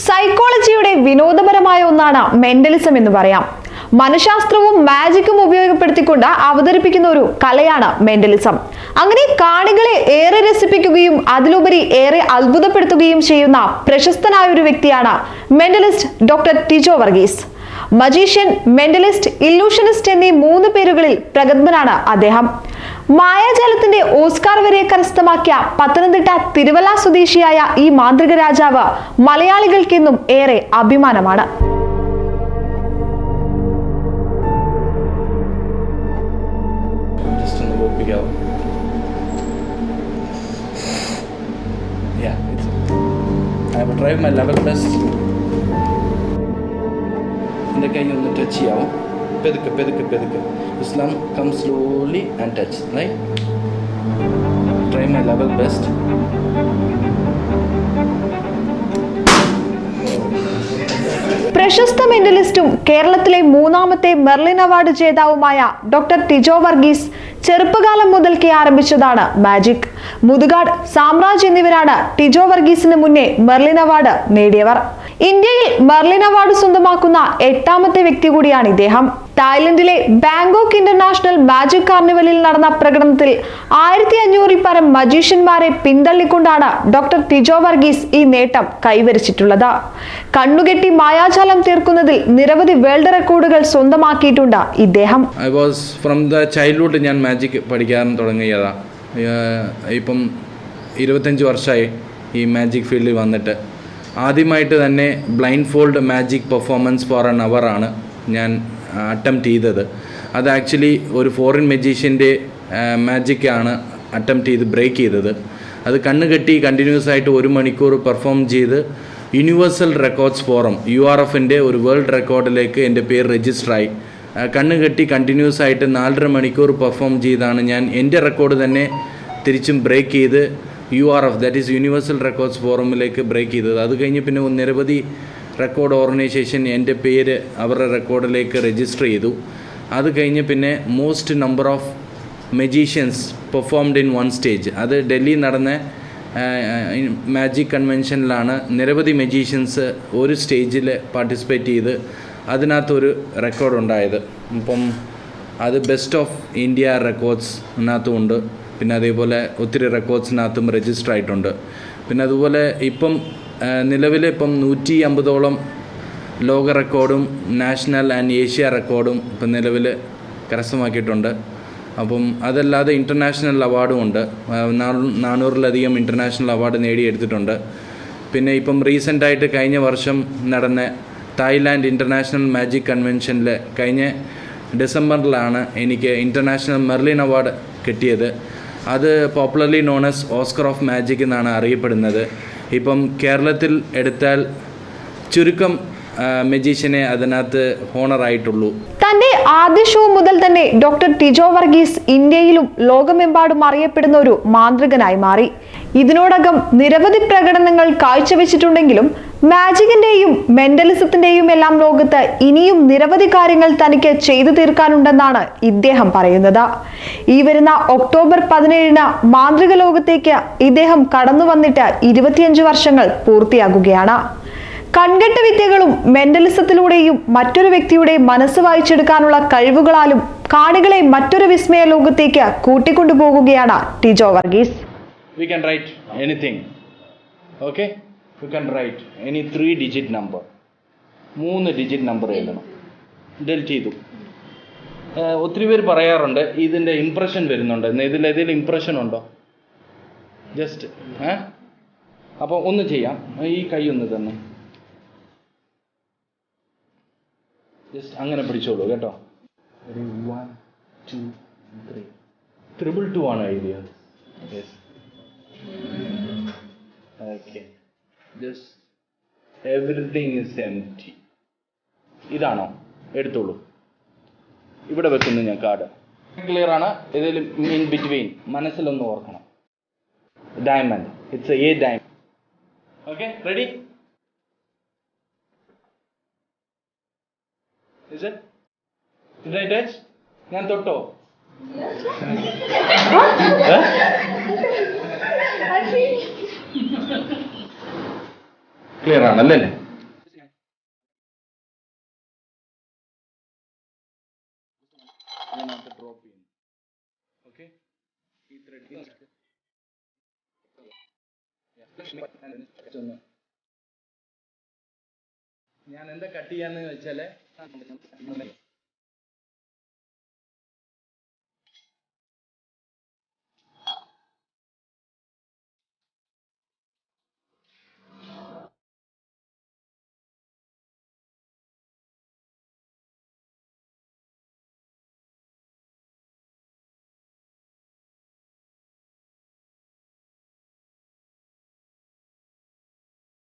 സൈക്കോളജിയുടെ വിനോദപരമായ ഒന്നാണ് മെന്റലിസം എന്ന് പറയാം. മനഃശാസ്ത്രവും മാജിക്കും ഉപയോഗപ്പെടുത്തിക്കൊണ്ട് അവതരിപ്പിക്കുന്ന ഒരു കലയാണ് മെന്റലിസം. അങ്ങനെ കാണികളെ ഏറെ രസിപ്പിക്കുകയും അതിലുപരി ഏറെ അത്ഭുതപ്പെടുത്തുകയും ചെയ്യുന്ന പ്രശസ്തനായ ഒരു വ്യക്തിയാണ് mentalist doctor Tijo Varghese. Magician, mentalist, illusionist എന്നീ 3 പേരുകളിൽ പ്രഗത്ഭനാണ് അദ്ദേഹം. മായാജാലത്തിന്റെ ഓസ്കാർ വരെ കരസ്ഥമാക്കിയ പത്തനംതിട്ട തിരുവല്ല സ്വദേശിയായ ഈ മാന്ത്രിക രാജാവ് മലയാളികൾക്കെന്നും ഏറെ അഭിമാനമാണ്. Touch ചെയ്യാവും. പെതുക്കെ. Islam, come slowly and touch. Right? Try my level best. പ്രശസ്ത മെന്റലിസ്റ്റും കേരളത്തിലെ 3ാമത്തെ മെർലിൻ അവാർഡ് ജേതാവുമായ ഡോക്ടർ ടിജോ വർഗീസ് ചെറുപ്പകാലം മുതൽക്കേ ആരംഭിച്ചതാണ് മാജിക്. മുതുകാട്, സാമ്രാജ് എന്നിവരാണ് ടിജോ വർഗീസിന് മുന്നേ മെർലിൻ അവാർഡ് നേടിയവർ. ഇന്ത്യയിൽ മെർലിൻ അവാർഡ് സ്വന്തമാക്കുന്ന 8ാമത്തെ വ്യക്തി കൂടിയാണ് ഇദ്ദേഹം. തായ്ലൻഡിലെ ബാങ്കോക്ക് ഇന്റർനാഷണൽ മാജിക് കാർണിവലിൽ നടന്ന പ്രകടനത്തിൽ 1500-ൽ പരം മജീഷ്യന്മാരെ പിന്തള്ളിക്കൊണ്ടാണ് ഡോക്ടർ ടിജോ വർഗീസ് ഈ നേട്ടം കൈവരിച്ചിട്ടുള്ളത്. കണ്ണുകെട്ടി മായാജാലം തീർക്കുന്നതിൽ നിരവധി വേൾഡ് റെക്കോർഡുകൾ സ്വന്തമാക്കിയിട്ടുണ്ട് ഇദ്ദേഹം. ഫ്രം ദ ചൈൽഡ്ഹുഡ് ഞാൻ മാജിക് പഠിക്കാൻ തുടങ്ങിയതാ. ഇപ്പം 25 വർഷമായി ഈ മാജിക് ഫീൽഡിൽ വന്നിട്ട്. ആദ്യമായിട്ട് തന്നെ blindfold magic performance for an അവറാണ് ഞാൻ അറ്റംപ്റ്റ് ചെയ്തത്. അത് ആക്ച്വലി ഒരു ഫോറിൻ മജീഷ്യൻ്റെ മാജിക്കാണ് അറ്റംപ്റ്റ് ചെയ്ത് ബ്രേക്ക് ചെയ്തത്. അത് കണ്ണുകെട്ടി കണ്ടിന്യൂസ് ആയിട്ട് 1 മണിക്കൂർ പെർഫോം ചെയ്ത് യൂണിവേഴ്സൽ റെക്കോർഡ്സ് ഫോറം URFൻ്റെ ഒരു വേൾഡ് റെക്കോർഡിലേക്ക് എൻ്റെ പേര് രജിസ്റ്ററായി. കണ്ണുകെട്ടി കണ്ടിന്യൂസ് ആയിട്ട് 4.5 മണിക്കൂർ പെർഫോം ചെയ്താണ് ഞാൻ എൻ്റെ റെക്കോർഡ് തന്നെ തിരിച്ചും ബ്രേക്ക് ചെയ്ത് URF, that is universal records ഫോറമിലേക്ക് ബ്രേക്ക് ചെയ്തത്. അത് കഴിഞ്ഞ് പിന്നെ നിരവധി റെക്കോർഡ് ഓർഗനൈസേഷൻ എൻ്റെ പേര് അവരുടെ റെക്കോർഡിലേക്ക് രജിസ്റ്റർ ചെയ്തു. അത് കഴിഞ്ഞ് പിന്നെ most number of magicians performed in 1 stage. അത് ഡൽഹി നടന്ന മാജിക് കൺവെൻഷനിലാണ് നിരവധി മജീഷ്യൻസ് ഒരു സ്റ്റേജിൽ പാർട്ടിസിപ്പേറ്റ് ചെയ്ത് അതിനകത്തൊരു റെക്കോർഡ് ഉണ്ടായത്. അപ്പം അത് ബെസ്റ്റ് ഓഫ് ഇന്ത്യ റെക്കോർഡ്സിനകത്തും ഉണ്ട്. പിന്നെ അതേപോലെ ഒത്തിരി റെക്കോർഡ്സിനകത്തും രജിസ്റ്റർ ആയിട്ടുണ്ട്. പിന്നെ അതുപോലെ ഇപ്പം നിലവിൽ 150ഓളം ലോക റെക്കോർഡും നാഷണൽ ആൻഡ് ഏഷ്യ റെക്കോർഡും ഇപ്പം നിലവിൽ കരസ്ഥമാക്കിയിട്ടുണ്ട്. അപ്പം അതല്ലാതെ ഇൻ്റർനാഷണൽ അവാർഡും ഉണ്ട്. 400-ലധികം ഇൻ്റർനാഷണൽ അവാർഡ് നേടിയെടുത്തിട്ടുണ്ട്. പിന്നെ ഇപ്പം റീസെൻ്റായിട്ട് കഴിഞ്ഞ വർഷം നടന്ന തായ്ലാൻഡ് ഇൻ്റർനാഷണൽ മാജിക് കൺവെൻഷനിൽ കഴിഞ്ഞ ഡിസംബറിലാണ് എനിക്ക് ഇൻ്റർനാഷണൽ മെർലിൻ അവാർഡ് കിട്ടിയത്. അത് popularly known as Oscar of magic എന്നാണ് അറിയപ്പെടുന്നത്. ഇപ്പം കേരളത്തിൽ എടുത്താൽ ചുരുക്കം മജീഷ്യനെ അതിനകത്ത് ഹോണറായിട്ടുള്ളൂ. തന്റെ ആദ്യ ഷോ മുതൽ തന്നെ ഡോക്ടർ ടിജോ വർഗീസ് ഇന്ത്യയിലും ലോകമെമ്പാടും അറിയപ്പെടുന്ന ഒരു മാന്ത്രികനായി മാറി. ഇതിനോടകം നിരവധി പ്രകടനങ്ങൾ കാഴ്ചവെച്ചിട്ടുണ്ടെങ്കിലും മാജിക്കിന്റെയും മെന്റലിസത്തിന്റെയും എല്ലാം ലോകത്ത് ഇനിയും നിരവധി കാര്യങ്ങൾ തനിക്ക് ചെയ്തു തീർക്കാനുണ്ടെന്നാണ് ഇദ്ദേഹം പറയുന്നത്. ഈ വരുന്ന ഒക്ടോബർ 17-ന് മാന്ത്രിക ലോകത്തേക്ക് ഇദ്ദേഹം കടന്നു വന്നിട്ട് 25 വർഷങ്ങൾ പൂർത്തിയാകുകയാണ്. കൺകെട്ട വിദ്യകളും മെന്റലിസത്തിലൂടെയും മറ്റൊരു വ്യക്തിയുടെ മനസ്സ് വായിച്ചെടുക്കാനുള്ള കഴിവുകളാലും കാണികളെ മറ്റൊരു വിസ്മയ ലോകത്തേക്ക് കൂട്ടിക്കൊണ്ടുപോകുകയാണ് Tijo Varghese. We can write anything. Okay? You can write any 3-digit number. 3 digit number എഴുതണം. ഡെലിറ്റ് ചെയ്തു. ഒത്തിരി പേര് പറയാറുണ്ട് ഇതിൻ്റെ ഇംപ്രഷൻ വരുന്നുണ്ട്. ഇതിലേതെങ്കിലും ഇംപ്രഷൻ ഉണ്ടോ? ജസ്റ്റ് അപ്പോൾ ഒന്ന് ചെയ്യാം. ഈ കൈ ഒന്ന് തന്നെ ജസ്റ്റ് അങ്ങനെ പിടിച്ചോളൂ കേട്ടോ. 1 2 3 222 ആണ് എഴുതിയത്. Yes. Okay. Just everything is empty. ഇതാണോ? എടുത്തോളൂ. ഇവിടെ വെക്കുന്നു ഞാൻ കാർഡ്. ക്ലിയർ ആണ്? ഇതിൽ ഇൻ ബിറ്റ്വീൻ മനസ്സിലൊന്ന് ഓർക്കണം. Diamond. It's A diamond. Okay, ready? Is it? Did I touch? ഞാൻ തൊട്ടോ? ക്ലിയർ ആണല്ലേ? ഞാൻ എന്താ കട്ട് ചെയ്യാന്ന് വെച്ചാല്